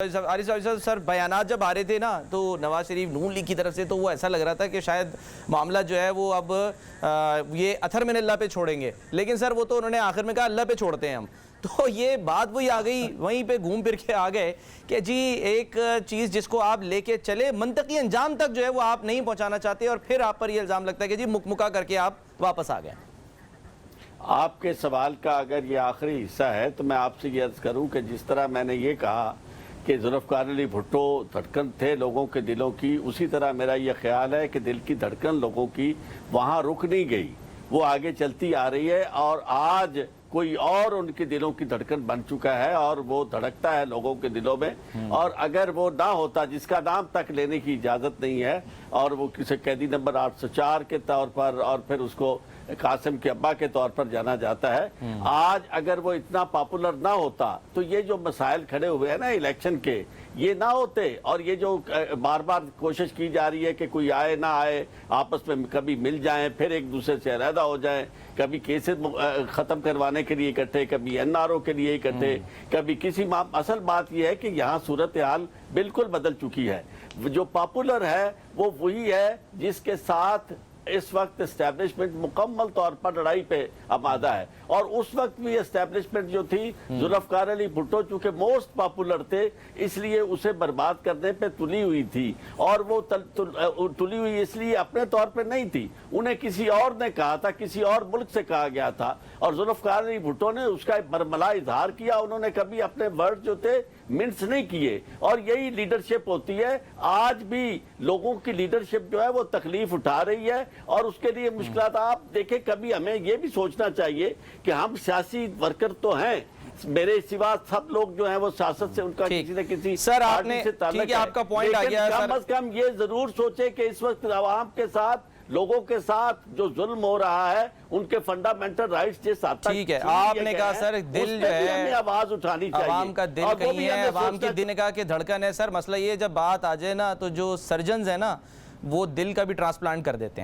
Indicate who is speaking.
Speaker 1: عارف صاحب سر بیانات جب آ رہے تھے نا تو نواز شریف نون لیگ کی طرف سے تو وہ ایسا لگ رہا تھا کہ شاید معاملہ جو ہے وہ اب یہ اطہر من اللہ پہ چھوڑیں گے، لیکن سر وہ تو انہوں نے آخر میں کہا اللہ پہ چھوڑتے ہیں ہم، تو یہ بات وہی آ گئی، وہیں پہ گھوم پھر کے آ گئے کہ جی ایک چیز جس کو آپ لے کے چلے منطقی انجام تک جو ہے وہ آپ نہیں پہنچانا چاہتے اور پھر آپ پر یہ الزام لگتا ہے کہ جی مکمکا کر کے آپ واپس آ گئے۔
Speaker 2: آپ کے سوال کا اگر یہ آخری حصہ ہے تو میں آپ سے یہ عرض کروں کہ جس طرح میں نے یہ کہا کہ ذوالفقار علی بھٹو دھڑکن تھے لوگوں کے دلوں کی، اسی طرح میرا یہ خیال ہے کہ دل کی دھڑکن لوگوں کی وہاں رک نہیں گئی، وہ آگے چلتی آ رہی ہے اور آج کوئی اور ان کے دلوں کی دھڑکن بن چکا ہے اور وہ دھڑکتا ہے لوگوں کے دلوں میں، اور اگر وہ نہ ہوتا جس کا نام تک لینے کی اجازت نہیں ہے اور وہ کسی قیدی نمبر 804 کے طور پر اور پھر اس کو قاسم کے ابا کے طور پر جانا جاتا ہے، آج اگر وہ اتنا پاپولر نہ ہوتا تو یہ جو مسائل کھڑے ہوئے ہیں نا الیکشن کے یہ نہ ہوتے، اور یہ جو بار بار کوشش کی جا رہی ہے کہ کوئی آئے نہ آئے آپس میں کبھی مل جائیں پھر ایک دوسرے سے علیحدہ ہو جائیں، کبھی کیسز ختم کروانے کے لیے اکٹھے، کبھی این آر او کے لیے اکٹھے، کبھی کسی اصل بات یہ ہے کہ یہاں صورتحال بالکل بدل چکی ہے، جو پاپولر ہے وہ وہی ہے جس کے ساتھ اس وقت اسٹیبلشمنٹ مکمل طور پر لڑائی پہ آمادہ ہے، اور اس وقت بھی اسٹیبلشمنٹ جو تھی ذوالفقار علی بھٹو چونکہ موسٹ پاپولر تھے اس لیے اسے برباد کرنے پہ تلی ہوئی تھی، اور وہ تلی ہوئی اس لیے اپنے طور پہ نہیں تھی، انہیں کسی اور نے کہا تھا، کسی اور ملک سے کہا گیا تھا، اور ذوالفقار علی بھٹو نے اس کا برملا اظہار کیا، انہوں نے کبھی اپنے ورڈ جو تھے منس نہیں کیے، اور یہی لیڈرشپ ہوتی ہے۔ آج بھی لوگوں کی لیڈرشپ جو ہے وہ تکلیف اٹھا رہی ہے اور اس کے لیے مشکلات آپ دیکھیں، کبھی ہمیں یہ بھی سوچنا چاہیے کہ ہم سیاسی ورکر تو ہیں، میرے سوا سب لوگ جو ہیں وہ سیاست سے ان کا کسی نہ کسی پارٹی سے تعلق ہے، لیکن کم از کم یہ ضرور سوچے کہ اس وقت عوام کے ساتھ لوگوں کے ساتھ جو ظلم ہو رہا ہے ان کے فنڈامنٹل رائٹس جس حد تک
Speaker 1: ٹھیک ہے، آپ نے کہا سر دل جو ہے
Speaker 2: ہمیں آواز اٹھانی چاہیے،
Speaker 1: عوام کا دل کہیں ہے، عوام کی دل کا کہ دھڑکن ہے۔ سر مسئلہ یہ جب بات آ جائے نا تو جو سرجنز ہیں نا وہ دل کا بھی ٹرانسپلانٹ کر دیتے ہیں۔